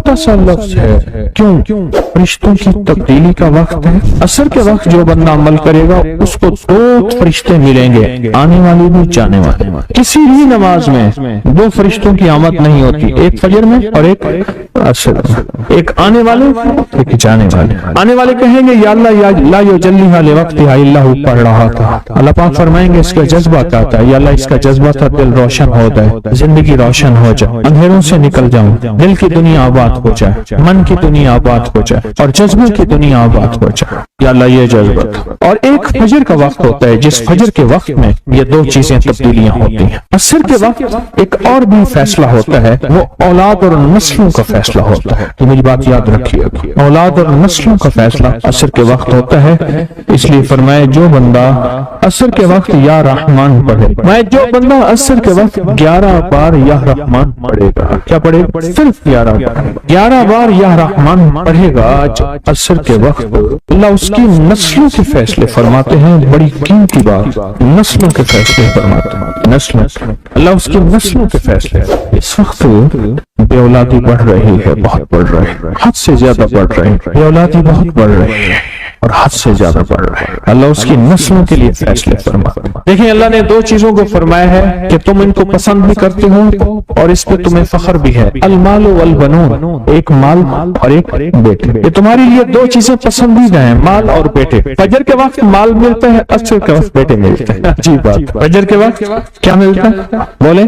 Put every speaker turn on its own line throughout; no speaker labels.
چھوٹا سا لفظ ہے، کیوں؟ فرشتوں کی تبدیلی کا وقت ہے۔ عصر کے وقت جو بندہ عمل کرے گا اس کو 2 فرشتے ملیں گے، آنے والے بھی جانے والے۔ کسی بھی نماز میں 2 فرشتوں کی آمد نہیں ہوتی، ایک فجر میں اور ایک عصر میں، ایک آنے والے ایک جانے والے۔ آنے والے کہیں گے یا اللہ یا لا یجلیھا لوقتھا الا ہو، پڑھ رہا تھا، اللہ پاک فرمائیں گے اس کا جذبہ کیا تھا، یا اللہ اس کا جذبہ تھا دل روشن ہو جائے، زندگی روشن ہو جائے، اندھیروں سے نکل جاؤں، دل کی دنیا آباد ہو جائے، من کی دنیا آباد ہو جائے اور جذبوں کی دنیا آباد ہو جائے، یا اللہ یہ جذبہ تھا۔ اور ایک فجر کا وقت ہوتا ہے جس فجر کے وقت میں یہ 2 چیزیں تبدیلیاں ہوتی ہیں۔ عصر کے وقت ایک اور بھی فیصلہ ہوتا ہے، وہ اولاد اور نسلوں کا فیصلہ ہوتا ہے۔ تو میری بات یاد رکھیے، اولاد اور نسلوں کا فیصلہ عصر کے وقت ہوتا ہے۔ اس لیے فرمائے جو بندہ عصر کے وقت یا رحمان پڑھے، میں جو بندہ عصر کے وقت 11 بار یا رحمان پڑھے گا، کیا پڑھے؟ صرف 11 بار یا رحمان پڑھے گا عصر کے وقت، اللہ اس کی نسلوں کے فیصلے فرماتے ہیں۔ بڑی قیمتی بات، نسلوں کے فیصلے فرماتے ہیں، نسلوں، اللہ اس کی نسلوں کے فیصلے۔ اس وقت بے اولادی بڑھ رہی ہے، بہت بڑھ رہی ہے، حد سے زیادہ بڑھ رہی ہے، بے اولادی بہت بڑھ رہی ہے اور حد سے زیادہ بڑھ رہا ہے۔ اللہ اس کی نسلوں کے لیے فیصلے فرماتا ہے۔ دیکھیں اللہ نے 2 چیزوں کو فرمایا ہے کہ تم ان کو پسند بھی کرتے ہو اور اس پہ تمہیں فخر بھی ہے، المال والبنون، ایک مال اور ایک بیٹے۔ یہ تمہاری لیے 2 چیزیں پسندیدہ ہیں، مال اور بیٹے۔ فجر کے وقت مال ملتا ہے، عصر کے وقت بیٹے ملتے ہیں۔ عجیب بات، فجر کے وقت کیا ملتا ہے بولے،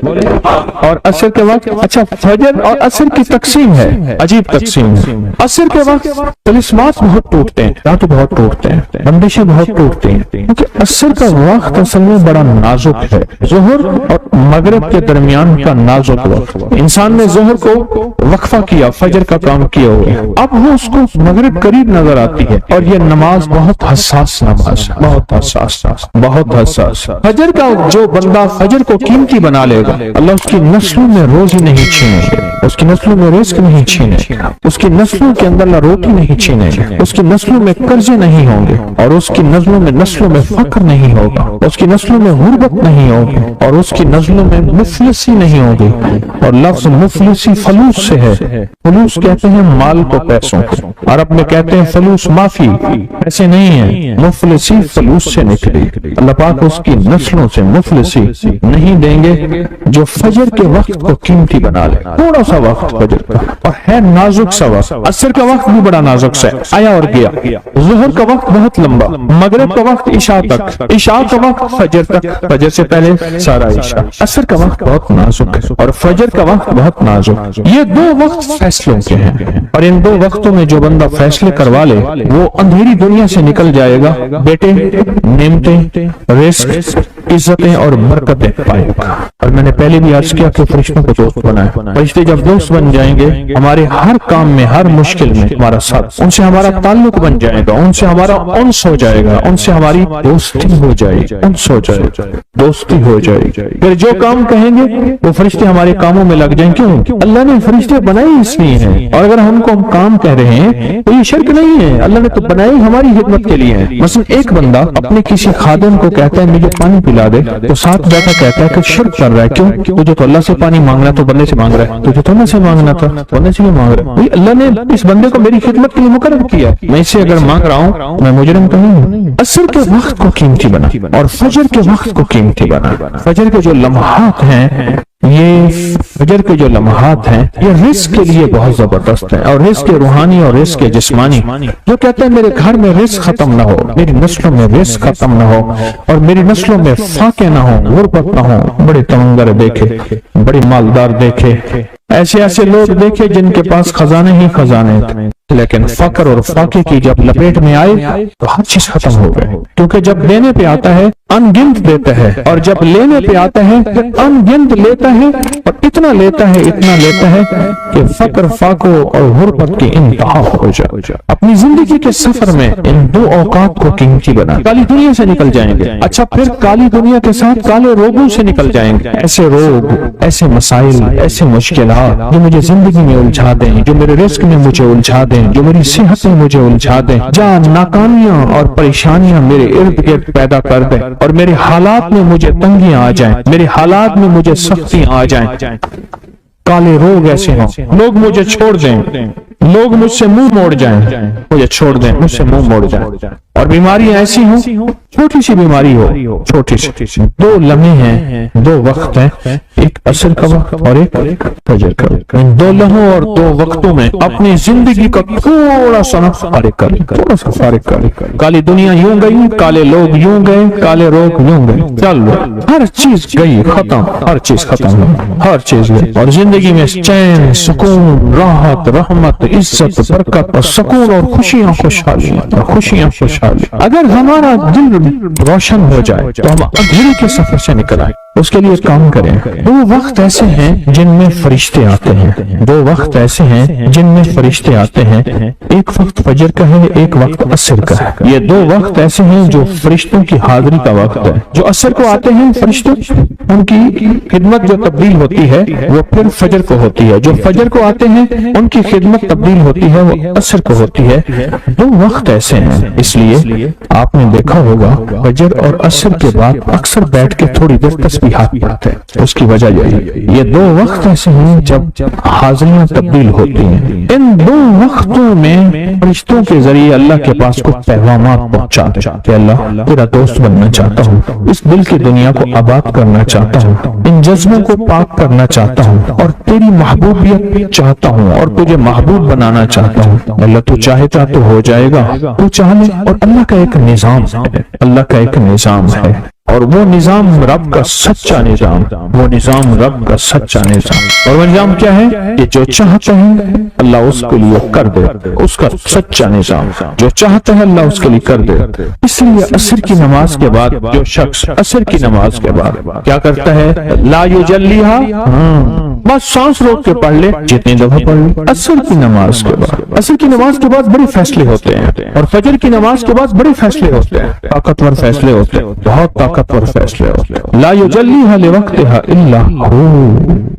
اور عصر کے وقت، اچھا فجر اور عصر کی تقسیم ہے، عجیب تقسیم ہے۔ عصر کے وقت طلسمات بہت ٹوٹتے ہیں، بہت ٹوٹتے ہیں، بندشیں بہت ٹوٹتی ہیں، کیونکہ عصر کا وقت اصل میں بڑا نازک ہے، ظہر اور مغرب کے درمیان کا نازک وقت۔ انسان نے ظہر کو وقفہ کیا، فجر کا کام کیا ہوا، اب وہ اس کو مغرب قریب نظر آتی ہے، اور یہ نماز بہت حساس نماز ہے، بہت حساس، بہت حساس۔ فجر کا جو بندہ فجر کو قیمتی بنا لے گا، اللہ اس کی نسلوں میں روزی نہیں چھینے گا، اس کی نسلوں میں رزق نہیں چھینے گا، اس کی نسلوں کے اندر اللہ روٹی نہیں چھینے گا، اس کی نسلوں میں قرضے نہیں ہوں گے، اور اس کی نسلوں میں فقر نہیں ہوگا، اس کی نسلوں میں غربت نہیں ہوگی، اور اس کی نسلوں میں مفلسی نہیں ہوگی۔ اور لفظ مفلسی فلوس سے ہے، فلوس کہتے ہیں مال کو، پیسوں کو، عرب میں کہتے ہیں فلوس معافی، ایسے نہیں ہے، مفلسی فلوس سے نکلی۔ اللہ پاک اس کی نسلوں سے مفلسی نہیں دیں گے جو فجر کے وقت کو قیمتی بنا لے۔ تھوڑا سا وقت فجر کا، اور ہے نازک سا وقت، عصر کا وقت بھی بڑا نازک سا ہے، آیا اور گیا۔ ظہر کا وقت بہت لمبا، مغرب کا وقت عشاء تک، عشاء کا وقت فجر تک، فجر سے پہلے سارا عشاء۔ عصر کا وقت بہت نازک ہے اور فجر کا وقت بہت نازک۔ یہ 2 وقت فیصلوں کے ہیں، اور ان 2 وقتوں میں جو بندہ فیصلے کروا لے وہ اندھیری دنیا سے نکل جائے گا، بیٹے، نعمتیں، رزق، عزتیں اور برکتیں پائے گا۔ اور میں نے پہلے بھی عرض کیا کہ فرشتوں کو دوست بنایا، فرشتے جب دوست بن جائیں گے ہمارے ہر کام میں، ہر مشکل میں ہمارا ساتھ، ان سے ہمارا تعلق بن جائے گا، ان سے ہمارا انس ہو جائے گا، ان سے ہماری دوستی ہو جائے گی، انس ہو جائے گی، دوستی ہو جائے گی۔ پھر جو کام کہیں گے وہ فرشتے ہمارے کاموں میں لگ جائیں۔ کیوں؟ اللہ نے فرشتے بنائے اس لیے ہیں، اور اگر ہم کو ہم کام کہہ رہے ہیں تو یہ شرک نہیں ہے، اللہ نے تو بنائے ہماری خدمت کے لیے ہیں۔ مثلا ایک بندہ اپنے کسی خادم کو کہتا ہے مجھے پانی پلا دے، تو ساتھ بیٹھا کہتا ہے کہ شرک کر رہا ہے۔ کیوں؟ تجھے تو اللہ سے پانی مانگنا تو بندے سے مانگ رہا ہے، تجھے تو اللہ سے مانگنا تھا، بندے سے مانگ رہا ہے۔ اللہ نے اس بندے کو میری خدمت کے لیے مقرر کیا، میں اسے اگر مانگ رہا ہوں میں مجرم تو نہیں ہوں۔ عصر کے وقت کو قیمتی بنا اور فجر کے وقت کو قیمتی بنا۔ فجر کے جو لمحات ہیں، یہ فجر کے جو لمحات ہیں یہ رزق کے لیے بہت زبردست ہے، اور رزق روحانی اور رزق جسمانی۔ جو کہتے ہیں میرے گھر میں رزق ختم نہ ہو، میری نسلوں میں رزق ختم نہ ہو، اور میری نسلوں میں فاقے نہ ہو، غربت نہ ہو۔ بڑے تمنگر دیکھے، بڑے مالدار دیکھے، ایسے لوگ دیکھے جن کے پاس خزانے ہی خزانے تھے، لیکن فقر اور فاقے کی جب لپیٹ میں آئے تو ہر چیز ختم ہو گئے۔ کیونکہ جب دینے پہ آتا ہے ان گنت دیتا ہے، اور جب لینے پہ آتا ہے ان گنت لیتا ہے، اور اتنا لیتا ہے کہ فقر، فاقوں اور غربت کی انتہا ہو جائے۔ اپنی زندگی کے سفر میں ان 2 اوقات کو قیمتی بنا، کالی دنیا سے نکل جائیں گے، اچھا پھر کالی دنیا کے ساتھ کالے روگوں سے نکل جائیں گے۔ ایسے روگ، ایسے مسائل، ایسے مشکلات جو مجھے زندگی میں الجھا دیں، جو میرے رزق میں مجھے الجھا دیں، جو میری صحت میں مجھے الجھا دیں، جہاں ناکامیاں اور پریشانیاں میرے ارد گرد پیدا کر دیں، اور میرے حالات میں مجھے تنگیاں آ جائیں، میرے حالات میں مجھے سختیاں آ جائیں، काले रोग ऐसे हों, लोग मुझे छोड़ दें, लोग मुझसे मुंह मोड़ जाएं, मुझे छोड़ दें, मुझसे मुंह मोड़ जाएं। और बीमारियां ऐसी हों, छोटी सी बीमारी हो, छोटी सी, दो लम्हे हैं, दो वक्त हैं, एक असर का वक्त और एक फजर का वक्त। इन दो लम्हों और दो वक्तों में अपनी जिंदगी का थोड़ा सा फारिग कर, थोड़ा सा फारिग कर। काली दुनिया यूं गई, काले लोग यूं गए, काले रोग यूं गए, चल हर चीज गई, खत्म, हर चीज खत्म, हर चीज गई। और जिंदगी में चैन, सुकून, राहत, रहमत, इज्जत, बरकत और सुकून और खुशियां खुशहाली और खुशियां खुशहाली। अगर हमारा दिल रोशन हो जाए तो हम अंधेरे के सफर से निकल आए। उसके लिए काम करें। वो वक्त ऐसे हैं जिनमें फरिश्ते आते हैं, वो वक्त ऐसे हैं जिनमें फरिश्ते आते हैं। एक वक्त फजर का है, एक वक्त असर का है। ये दो वक्त ऐसे हैं जो फरिश्तों की हाजिरी का वक्त है। जो असर को आते हैं फरिश्तों, उनकी खिदमत जो तब्दील होती है वो फिर फजर को होती है। जो फजर को आते हैं उनकी खिदमत तब्दील होती है, वो असर को होती है। दो वक्त ऐसे हैं, इसलिए आपने देखा होगा फजर और असर के बाद अक्सर बैठ के थोड़ी देर तस्बीहात पढ़ते हैं। उसकी वजह यही, ये दो वक्त ऐसे हैं जब हाजिरियां तब्दील होती हैं। इन दो वक्तों में फरिश्तों के जरिए अल्लाह के पास कुछ पैगामात पहुंचाते हैं। अल्लाह तेरा दोस्त बनना चाहता हूँ, इस दिल की दुनिया को आबाद करना चाहता हूँ, इन जज्बों को पाक करना चाहता हूँ और तेरी महबूबियत चाहता हूँ और तुझे महबूब बनाना चाहता हूँ। अल्लाह तू चाहता तो हो जाएगा, तू चाह ले। और अल्लाह का एक निजाम है, अल्लाह का एक निजाम है और वो निजाम रब का सच्चा निजाम, वो निजाम रब का सच्चा निजाम। और वो निजाम क्या है कि जो चाहता है अल्लाह उसके लिए कर दे, उसका सच्चा निजाम। जो चाहता है अल्लाह उसके लिए कर दे। इसलिए असर की नमाज के बाद जो शख्स असर की नमाज के बाद क्या करता है, ला युजल्लिहा, बस सांस रोक के पढ़ ले, जितनी दफा पढ़ ले। असर की नमाज के बाद, असर की नमाज के बाद बड़े फैसले होते हैं और फजर की नमाज के बाद बड़े फैसले होते हैं, ताकतवर फैसले होते हैं, बहुत ताकतवर फैसले होते हैं। ला युजल्लिहा लिवक्तिहा इल्ला हू।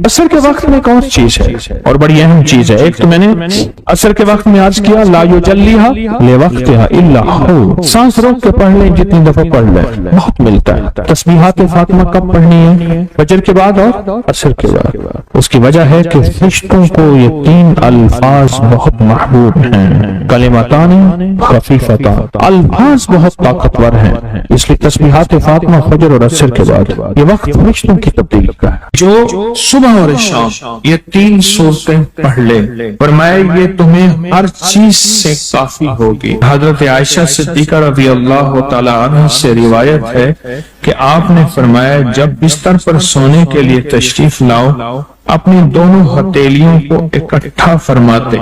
असर के वक्त में एक और चीज है और बड़ी अहम चीज है। एक तो मैंने असर के वक्त में आज किया, ला युजल्लिहा लिवक्तिहा इल्ला हू। सांस रोक के पढ़ ले, जितनी दफा पढ़ ले, बहुत मिलता है। तस्बीहात फातिमा कब पढ़नी है, फजर के बाद और असर के बाद। उसकी वजह है कि फरिश्तों को ये तीन अल्फाज बहुत महबूब हैं, कलिमतानी खफीफतान, अल्फाज बहुत ताकतवर हैं। इसलिए तस्बीहात फातिमा फजर और असर के बाद ये वक्त फरिश्तों की तब्दील का है। जो सुबह और शाम ये तीन सूरतें पढ़ ले, फरमाया ये तुम्हें हर चीज से काफी होगी। हजरत आयशा सिद्दीका रज़ी अल्लाह तआला अन्हा से रिवायत है कि आपने फरमाया जब बिस्तर पर सोने के लिए तशरीफ लाओ, अपनी दोनों हथेलियों को इकट्ठा फरमाते।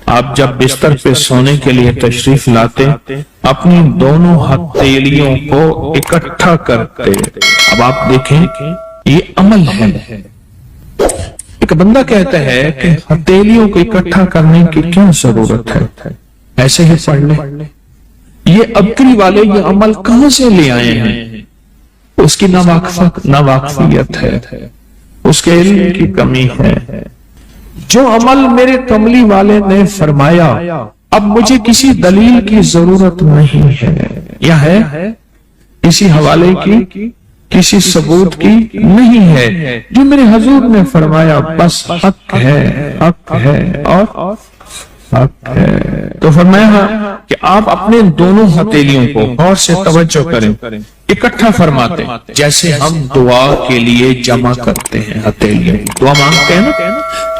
आप जब बिस्तर पे सोने के लिए तशरीफ लाते, अपनी दोनों हथेलियों को इकट्ठा करते। अब आप देखें ये अमल है। एक बंदा कहता है कि हथेलियों को इकट्ठा करने की क्या जरूरत है, ऐसे ही पढ़ ले। ये अबकरी वाले ये अमल कहां से ले आए हैं? उसकी नावाकफियत है, उसके इल्म की कमी है। जो अमल मेरे कमली वाले ने फरमाया, अब मुझे किसी दलील की जरूरत नहीं है, या है किसी हवाले की, किसी सबूत की नहीं है। जो मेरे हजूर ने फरमाया बस हक है, हक है और हक है। तो फरमाया कि आप अपने दोनों हथेलियों को गौर से तवज्जो करें, इकट्ठा फरमाते, जैसे हम दुआ के लिए जमा करते हैं हथेलियों, दुआ मांगते हैं ना,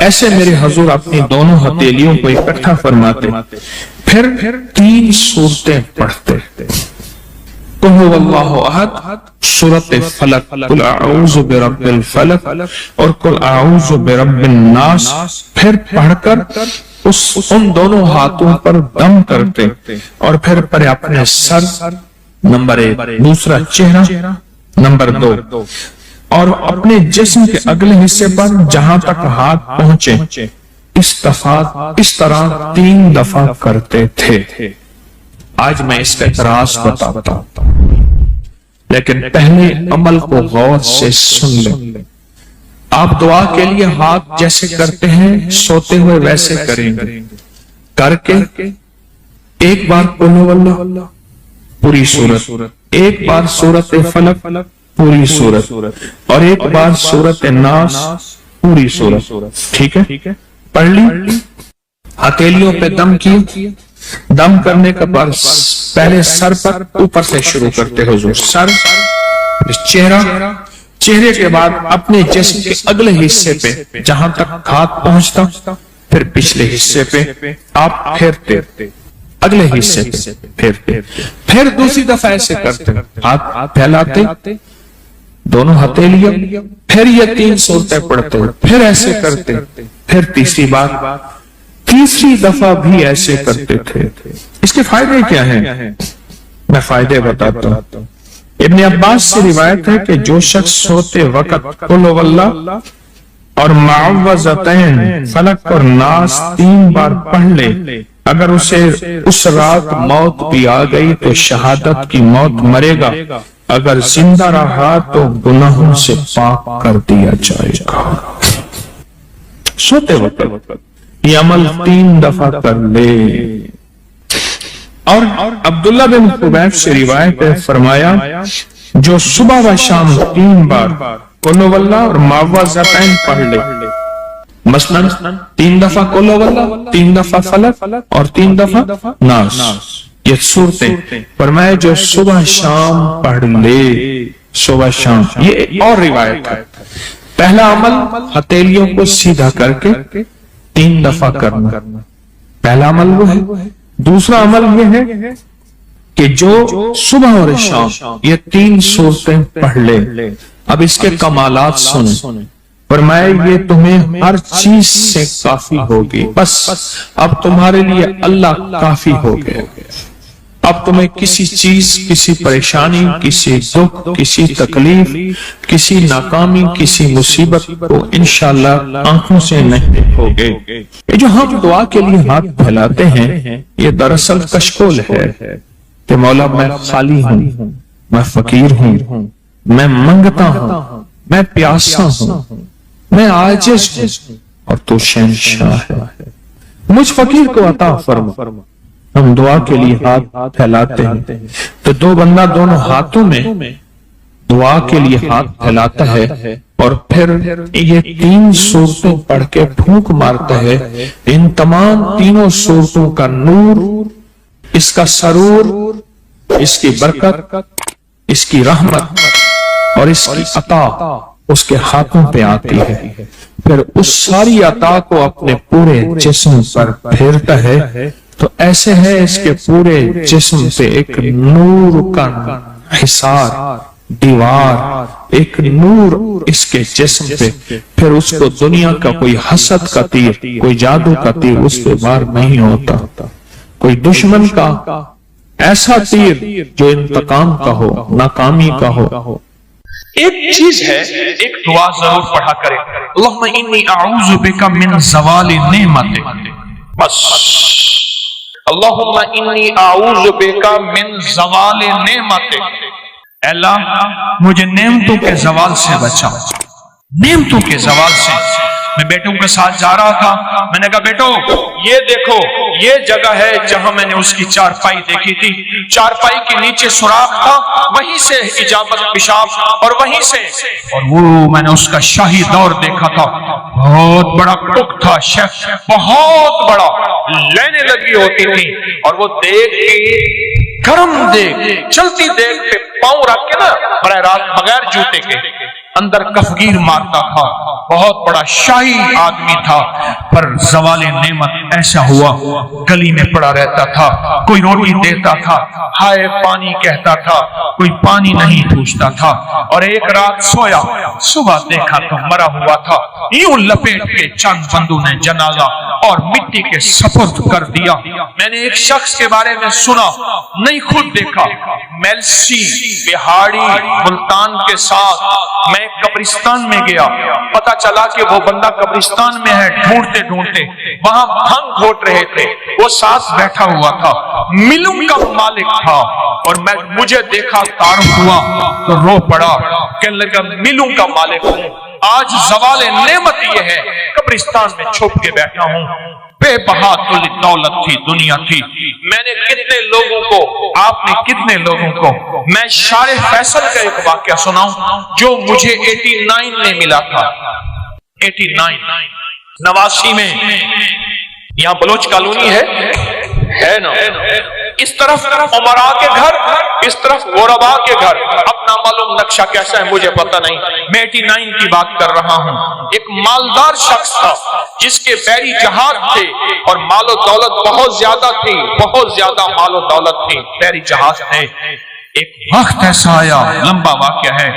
ऐसे मेरे हजूर अपनी दोनों हथेलियों को इकट्ठा फरमाते, फिर तीन सूरतें पढ़ते। कुल हुवल्लाहु अहद, सूरत फलक, कुल अऊज़ु बिरब्बिल फलक और कुल अऊज़ु बिरब्बिन नास। फिर पढ़कर उन दोनों हाथों पर दम करते और फिर पर अपने सर, नंबर 1, दूसरा चेहरा, नंबर 2, और अपने जिस्म के अगले हिस्से पर जहां तक हाथ पहुंचे इस तरह 3 दफा करते थे। आज मैं इसका इतराज बताता हूं, लेकिन पहले अमल को गौर से सुन ले। आप दुआ के लिए हाथ जैसे करते हैं सोते हुए वैसे करेंगे, करके एक बार कुल हुवल्लाह पूरी सूरत, एक बार सूरत फलक पूरी सूरत और एक बार सूरत नास पूरी सूरत, ठीक है, पढ़ ली। हथेलियों पे दम किए, दम करने का बाद पहले सर पर ऊपर से शुरू करते हुजूर, सर, चेहरा, चेहरे के बाद अपने जिस्म के अगले हिस्से पे जहां तक हाथ पहुंचता, फिर पिछले हिस्से पे आप फेरते, अगले हिस्से पे फेरते, फिर दूसरी दफा ऐसे करते, हाथ फैलाते, दोनों हथेलियों, फिर ये 3 सूरतें पढ़ते, फिर ऐसे करते, फिर तीसरी बार, तीसरी दफा भी ऐसे करते थे। इसके फायदे क्या हैं? मैं फायदे बताता हूं। इब्ने अब्बास से रिवायत है कि जो शख्स सोते वक्त कुल वल्लाह और मुअव्वज़तैन फलक और नास 3 बार पढ़ ले, अगर उसे उस रात मौत भी आ गई तो शहादत की मौत मरेगा, अगर जिंदा रहा तो गुनाहों से पाक कर दिया जाएगा। सोते वक्त ये अमल 3 दफा कर ले। और अब्दुल्ला बिन खुबैब से रिवायत है, फरमाया जो सुबह व शाम 3 बार कुल वल्लाह और मुअव्वज़तैन पढ़ ले, मसलन 3 दफा कुल वल्लाह, 3 दफा फलक और 3 दफा नास, ये सूरतें फरमाया जो सुबह शाम पढ़ ले, सुबह शाम। ये और रिवायत है। पहला अमल हथेलियों को सीधा करके 3 दफा करना, पहला अमल वो है। दूसरा अमल ये है कि जो सुबह और शाम ये 3 सूरतें पढ़ ले। अब इसके कमालात सुने, फरमाया ये तुम्हें हर चीज से काफी होगी, बस अब तुम्हारे लिए अल्लाह काफी हो गए। अब तुम्हें किसी चीज, किसी परेशानी, किसी दुख, किसी तकलीफ, किसी नाकामी, किसी मुसीबत को इंशाअल्लाह आंखों से नहीं देखोगे। ये जो हम दुआ के लिए हाथ फैलाते हैं, ये दरअसल कशकोल है कि मौला मैं खाली हूँ, मैं फकीर हूँ, मैं मंगता हूँ, मैं प्यासा हूँ, मैं आजिज़ हूँ और तू शहंशाह है, मुझ फकीर को अता फरमा। हम दुआ के लिए हाथ फैलाते हैं तो दो बंदा दोनों हाथों में दुआ के लिए हाथ फैलाता है और फिर ये 3 सूरतें पढ़ के फूंक मारता है। इन तमाम तीनों सूरतों का नूर, इसका सरूर, इसकी बरकत, इसकी रहमत और इसकी अता उसके हाथों पे आती है। फिर उस सारी अता को अपने पूरे जिस्म पर फेरता है तो ऐसे है इसके पूरे जिस्म पे एक नूर का हिसार, दीवार, एक नूर इसके जिस्म पे। फिर उसको दुनिया का कोई हसद का तीर, कोई जादू का तीर उस पे वार नहीं होता, कोई दुश्मन का ऐसा तीर जो इंतकाम का हो, नाकामी का हो।
एक चीज है, एक दुआ जरूर पढ़ा करें, अल्लाहुम्मा इन्नी अऊज़ु बिका मिन ज़वालि नेमतिक, बस अल्लाहुम्मा इन्नी अऊज़ु बिका मिन ज़वालि नेमतिक, अल्लाह मुझे नेमतों के ज़वाल से बचा, नेमतों के ज़वाल से। मैं बेटों के साथ जा रहा था, मैंने कहा बेटो ये देखो ये जगह है जहां मैंने उसकी चारपाई देखी थी, चारपाई के नीचे सुराख था, वहीं से इजाबत पेशाब और वहीं से, और वो मैंने उसका शाही दौर देखा था, बहुत बड़ा कुक था शेफ, बहुत बड़ा, लेने लगी होती थी और वो देख के गर्म देख, चलती देख पे पांव रख के ना बराह रास्त बगैर जूते के अंदर कफगीर मारता था, बहुत बड़ा शाही आदमी था। पर ज़वाले नेमत ऐसा हुआ, गली में पड़ा रहता था, कोई रोटी देता था, हाय पानी कहता था, कोई पानी नहीं पूछता था। और एक रात सोया, सुबह देखा तो मरा हुआ था, यूं लपेट के चंद बंदों ने जनाजा और मिट्टी के सपुर्द कर दिया। मैंने एक शख्स के बारे में सुना, नहीं खुद देखा, मेलसी बिहाड़ी मुल्तान के साथ मैं कब्रिस्तान में गया, पता चला कि वो बंदा कब्रिस्तान में है। ढूंढते ढूंढते वहां भंग घोट रहे थे, वो साथ बैठा हुआ था, मिलों का मालिक था। और मैं मुझे देखा, तारुफ हुआ तो रो पड़ा, कहने लगा मिलों का मालिक हूं, आज ज़वाले नेमत ये है कब्रिस्तान में छुप के बैठा हूं। बेबहा दौलत थी, दुनिया थी। मैंने कितने लोगों को, आपने कितने लोगों को, मैं शारे फैसल का एक वाकया सुनाऊं जो मुझे 89 में मिला था। 89 89 में, यहाँ बलोच कॉलोनी है ना, इस तरफ उमरा के घर, इस तरफ गोरबा के घर। अपना मालूम नक्शा कैसा है मुझे पता नहीं, मैं 89 की बात कर रहा हूँ। एक मालदार शख्स था जिसके बैरी जहाज थे और मालो दौलत बहुत ज्यादा थी, बहुत ज्यादा मालो दौलत थी, बैरी जहाज थे। एक वक्त ऐसा आया, लंबा वाक़या है,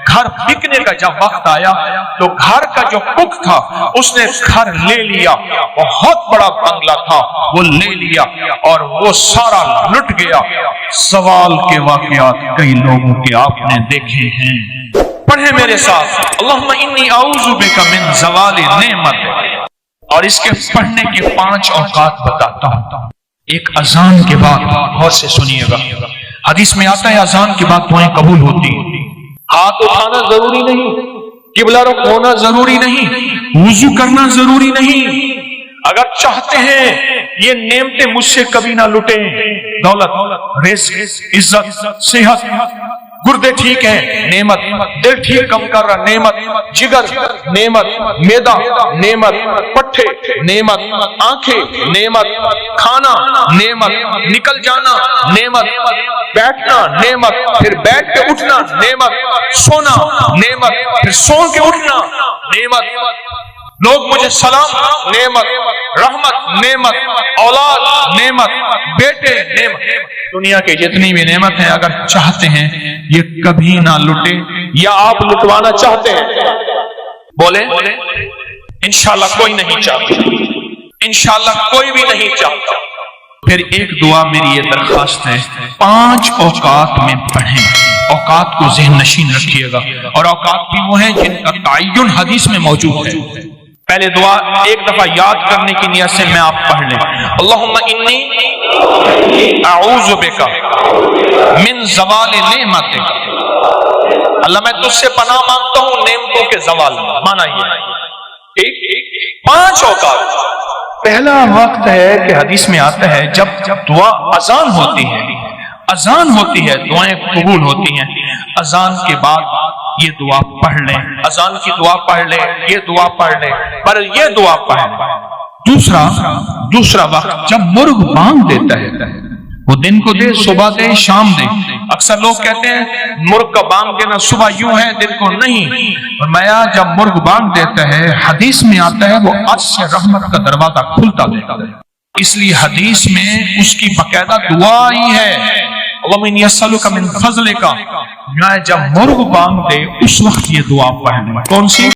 घर बिकने का जब वक्त आया तो घर का जो कुक था उसने घर ले लिया, बहुत बड़ा बंगला था, वो ले लिया और वो सारा लुट गया। सवाल के वाक़यात कई लोगों के आपने देखे हैं, पढ़े मेरे साथ, अल्लाहुम्मा इन्नी आऊज़ु बिका मिन ज़वालि नेमत। और इसके पढ़ने के 5 औकात बताता हूं। एक अजान के बाद, गौर से सुनिएगा, हदीस में आता है अजान के बाद दुआएं कबूल होती हैं। हाथ उठाना जरूरी नहीं, किबला रुख होना जरूरी नहीं, वुजू करना जरूरी नहीं। अगर चाहते हैं ये नेमतें मुझसे कभी ना लुटे, दौलत, रिज़्क़, इज्जत, सेहत, गुर्दे ठीक है, नेमत, दिल ठीक कम कर रहा, नेमत, जिगर, नेमत, मैदा, नेमत, पट्टे, नेमत, आंखें, नेमत, खाना, नेमत, निकल जाना, नेमत, बैठना, नेमत, फिर बैठ के उठना, नेमत, सोना, नेमत, फिर सो के उठना, नेमत, लोग मुझे सलाम, नेमत, रहमत, नेमत, औलाद, नेमत, बेटे, नेमत। दुनिया के जितनी भी नेमत है, अगर चाहते हैं ये कभी ना लुटे, या आप लुटवाना चाहते हैं, बोले इंशाल्लाह कोई नहीं चाहता, इंशाल्लाह कोई भी नहीं चाहता। फिर एक दुआ मेरी ये दरखास्त है, 5 औकात में पढ़ें। औकात को ज़हन नशीन रखिएगा, और औकात भी वो हैं जिनका ताय्युन हदीस में मौजूद है। पहले दुआ एक दफा याद करने की नियत से मैं आप पढ़ लें, अल्लाहुम्मा इन्नी आऊज़ु बिका मिन ज़वालि नेमतिक। अल्लाह मैं तुझसे पनाह मांगता हूं नेमतों के ज़वाल। माना ये एक 5 औकात। पहला वक्त है कि हदीस में आता है जब दुआ अजान होती है, अजान होती है, दुआएं कबूल होती हैं। अजान के बाद ये दुआ पढ़ लें, अजान की दुआ पढ़ लें, ये दुआ पढ़ लें, पर ये दुआ पढ़ लें। दूसरा वक्त जब मुर्ग बांग देता है, वो दिन को दे, सुबह दे, शाम दे। अक्सर लोग कहते हैं मुर्ग का बांग देना सुबह यूं है, दिन को नहीं। फरमाया जब मुर्ग बांग देता है, हदीस में आता है वो अर्श से रहमत का दरवाजा खुलता देता है। इसलिए हदीस में उसकी बाकायदा दुआ ही है, अल्लाहुम्मा इन्नी अस्अलुका मिन फज़लिका। जब मुर्ग बांग दे उस वक्त ये दुआ पढ़ना। कौन सी?